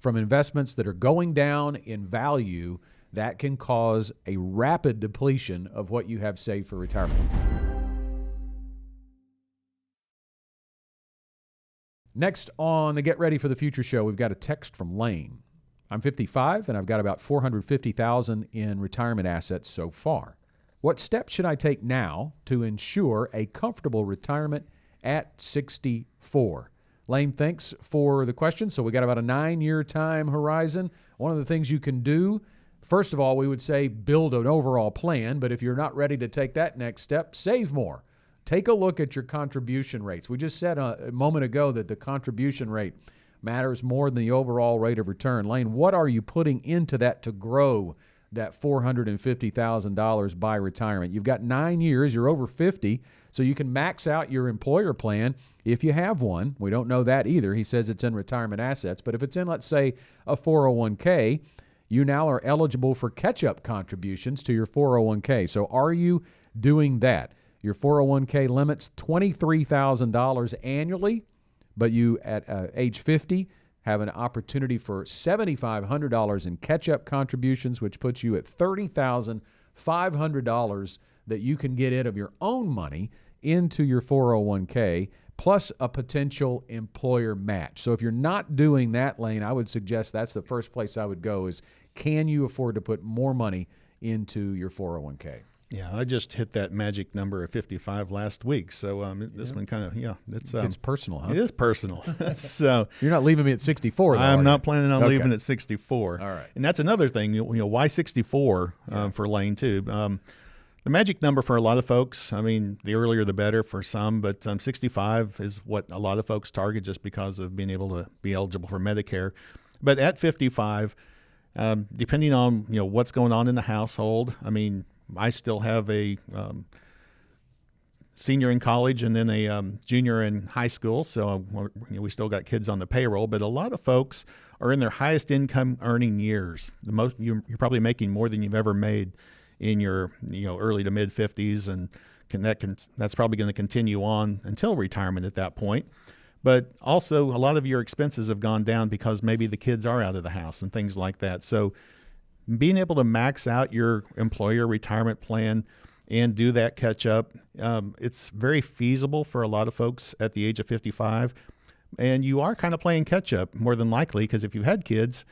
from investments that are going down in value, that can cause a rapid depletion of what you have saved for retirement. Next on the Get Ready for the Future show, we've got a text from Lane. I'm 55 and I've got about $450,000 in retirement assets so far. What steps should I take now to ensure a comfortable retirement at 64? Lane, thanks for the question. So we got about a 9-year time horizon. One of the things you can do, first of all, we would say build an overall plan, but if you're not ready to take that next step, save more. Take a look at your contribution rates. We just said a moment ago that the contribution rate matters more than the overall rate of return. Lane, what are you putting into that to grow that $450,000 by retirement? You've got 9 years, you're over 50, so you can max out your employer plan if you have one. We don't know that either. He says it's in retirement assets, but if it's in, let's say, a 401k, you now are eligible for catch-up contributions to your 401k. So are you doing that? Your 401k limits $23,000 annually, but you at age 50 have an opportunity for $7,500 in catch-up contributions, which puts you at $30,500 that you can get out of your own money into your 401k, plus a potential employer match. So if you're not doing that, Lane, I would suggest that's the first place I would go is, can you afford to put more money into your 401k? Yeah, I just hit that magic number of 55 last week. So this one kind of, it's personal, huh? It is personal. So you're not leaving me at 64, though, I'm not planning on leaving at 64. All right. And that's another thing, why 64 for Lane too? The magic number for a lot of folks, I mean, the earlier the better for some, but 65 is what a lot of folks target just because of being able to be eligible for Medicare. But at 55, depending on, what's going on in the household, I mean, I still have a senior in college and then a junior in high school, so we still got kids on the payroll. But a lot of folks are in their highest income earning years. The most you're probably making more than you've ever made in your early to mid 50s, and that's probably going to continue on until retirement at that point. But also, a lot of your expenses have gone down because maybe the kids are out of the house and things like that. So being able to max out your employer retirement plan and do that catch up, it's very feasible for a lot of folks at the age of 55. And you are kind of playing catch up more than likely, because if you had kids,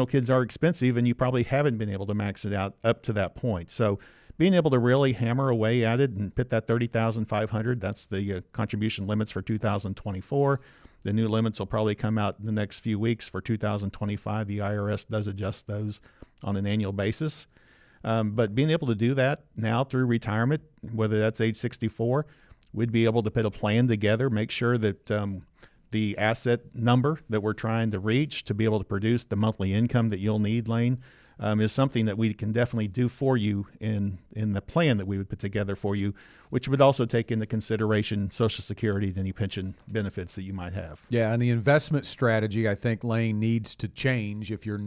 kids are expensive and you probably haven't been able to max it out up to that point. So being able to really hammer away at it and put that $30,500, that's the contribution limits for 2024. The new limits will probably come out in the next few weeks for 2025. The IRS does adjust those on an annual basis. But being able to do that now through retirement, whether that's age 64, we'd be able to put a plan together, make sure that the asset number that we're trying to reach to be able to produce the monthly income that you'll need, Lane, is something that we can definitely do for you in the plan that we would put together for you, which would also take into consideration Social Security and any pension benefits that you might have. Yeah, and the investment strategy, I think, Lane, needs to change. If you're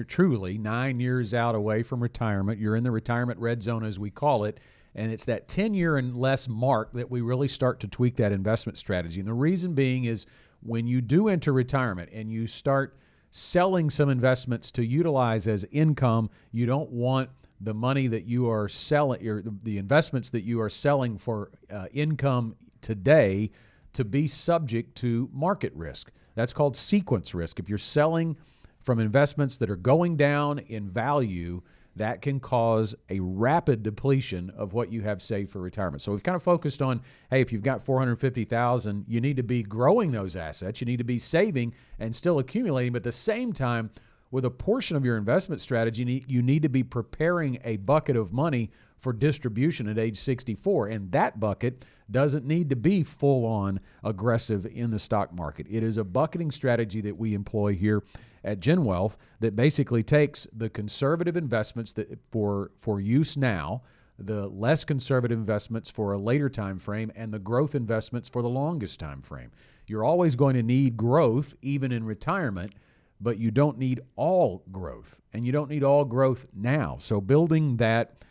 truly 9 years out away from retirement, you're in the retirement red zone, as we call it, and it's that 10-year and less mark that we really start to tweak that investment strategy. And the reason being is when you do enter retirement and you start selling some investments to utilize as income, you don't want the money that you are selling, or the investments that you are selling for income today, to be subject to market risk. That's called sequence risk. If you're selling from investments that are going down in value, that can cause a rapid depletion of what you have saved for retirement. So we've kind of focused on, hey, if you've got $450,000, you need to be growing those assets. You need to be saving and still accumulating. But at the same time, with a portion of your investment strategy, you need to be preparing a bucket of money for distribution at age 64. And that bucket doesn't need to be full-on aggressive in the stock market. It is a bucketing strategy that we employ here at GenWealth that basically takes the conservative investments that for use now, the less conservative investments for a later time frame, and the growth investments for the longest time frame. You're always going to need growth even in retirement, but you don't need all growth, and you don't need all growth now. So building that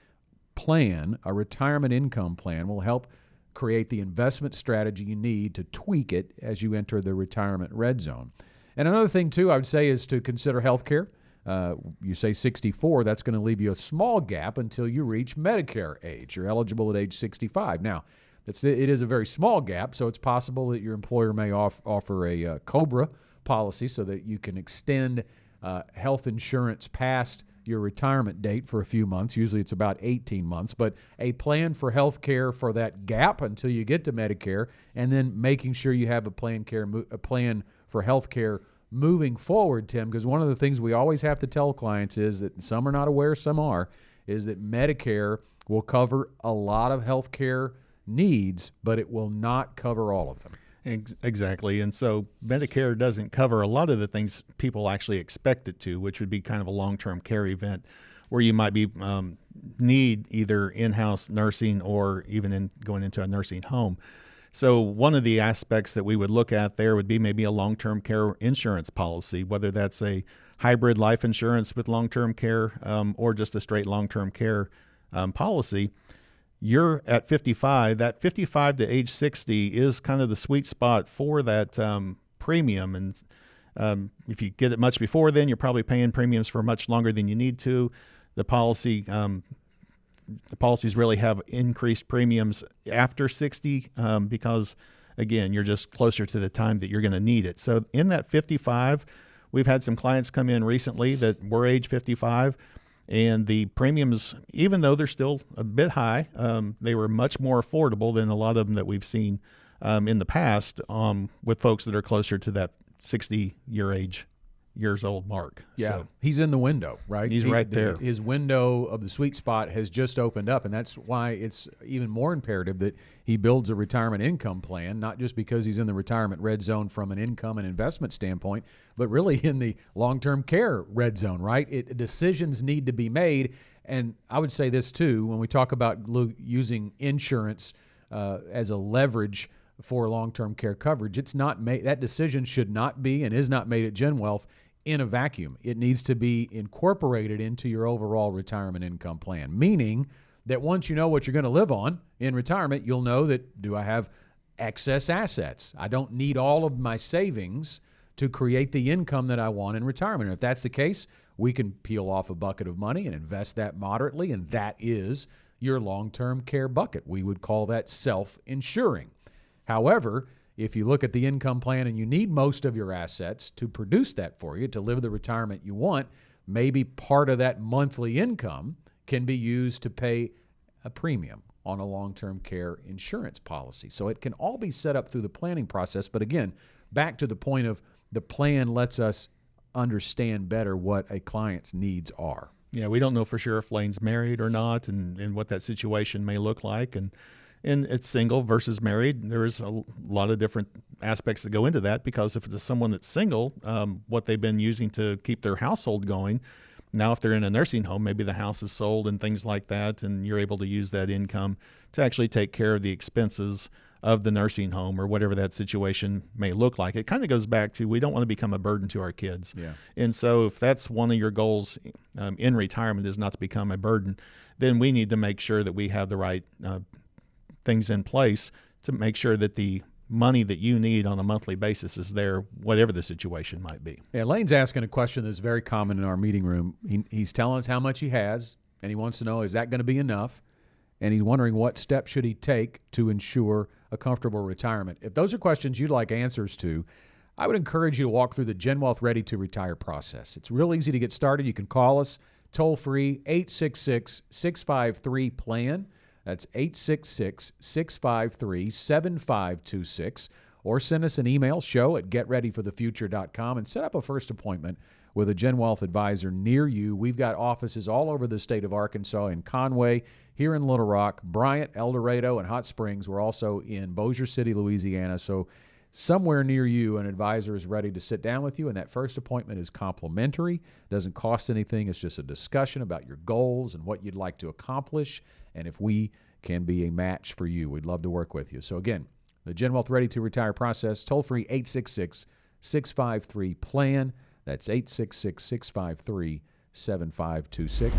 plan, a retirement income plan, will help create the investment strategy you need to tweak it as you enter the retirement red zone. And another thing, too, I would say is to consider health care. You say 64, that's going to leave you a small gap until you reach Medicare age. You're eligible at age 65. Now, it is a very small gap, so it's possible that your employer may offer a COBRA policy so that you can extend health insurance past your retirement date for a few months. Usually it's about 18 months, but a plan for health care for that gap until you get to Medicare, and then making sure you have a plan for health care moving forward, Tim, because one of the things we always have to tell clients is that some are not aware, some are, is that Medicare will cover a lot of health care needs, but it will not cover all of them. Exactly. And so Medicare doesn't cover a lot of the things people actually expect it to, which would be kind of a long-term care event where you might be need either in-house nursing or even going into a nursing home. So one of the aspects that we would look at there would be maybe a long-term care insurance policy, whether that's a hybrid life insurance with long-term care or just a straight long-term care policy. You're at 55. That 55 to age 60 is kind of the sweet spot for that premium. And if you get it much before then, you're probably paying premiums for much longer than you need to. The policies really have increased premiums after 60 because, again, you're just closer to the time that you're going to need it. So in that 55, we've had some clients come in recently that were age 55. And the premiums, even though they're still a bit high, they were much more affordable than a lot of them that we've seen in the past with folks that are closer to that 60 years old mark. Yeah, so, he's in the window, right? He's right there. His window of the sweet spot has just opened up, and that's why it's even more imperative that he builds a retirement income plan, not just because he's in the retirement red zone from an income and investment standpoint, but really in the long-term care red zone, right? Decisions need to be made, and I would say this too, when we talk about using insurance as a leverage for long-term care coverage, it's not made. That decision should not be and is not made at GenWealth in a vacuum. It needs to be incorporated into your overall retirement income plan, meaning that once you know what you're going to live on in retirement, you'll know that, do I have excess assets? I don't need all of my savings to create the income that I want in retirement. And if that's the case, we can peel off a bucket of money and invest that moderately, and that is your long-term care bucket. We would call that self-insuring. However, if you look at the income plan and you need most of your assets to produce that for you, to live the retirement you want, maybe part of that monthly income can be used to pay a premium on a long-term care insurance policy. So it can all be set up through the planning process. But again, back to the point of the plan lets us understand better what a client's needs are. Yeah, we don't know for sure if Lane's married or not and what that situation may look like. And it's single versus married. There's a lot of different aspects that go into that because if it's someone that's single, what they've been using to keep their household going, now if they're in a nursing home, maybe the house is sold and things like that, and you're able to use that income to actually take care of the expenses of the nursing home or whatever that situation may look like. It kind of goes back to we don't want to become a burden to our kids. Yeah. And so if that's one of your goals in retirement is not to become a burden, then we need to make sure that we have the right things in place to make sure that the money that you need on a monthly basis is there, whatever the situation might be. Yeah, Lane's asking a question that's very common in our meeting room. He's telling us how much he has, and he wants to know, is that going to be enough? And he's wondering what steps should he take to ensure a comfortable retirement. If those are questions you'd like answers to, I would encourage you to walk through the GenWealth Ready to Retire process. It's real easy to get started. You can call us toll-free 866-653-PLAN. That's 866-653-7526, or send us an email, show@getreadyforthefuture.com, and set up a first appointment with a GenWealth advisor near you. We've got offices all over the state of Arkansas, in Conway, here in Little Rock, Bryant, El Dorado, and Hot Springs. We're also in Bossier City, Louisiana. So somewhere near you, an advisor is ready to sit down with you, and that first appointment is complimentary. Doesn't cost anything. It's just a discussion about your goals and what you'd like to accomplish, and if we can be a match for you, we'd love to work with you. So again, the GenWealth Ready to Retire process, toll-free 866-653-PLAN. That's 866-653-7526.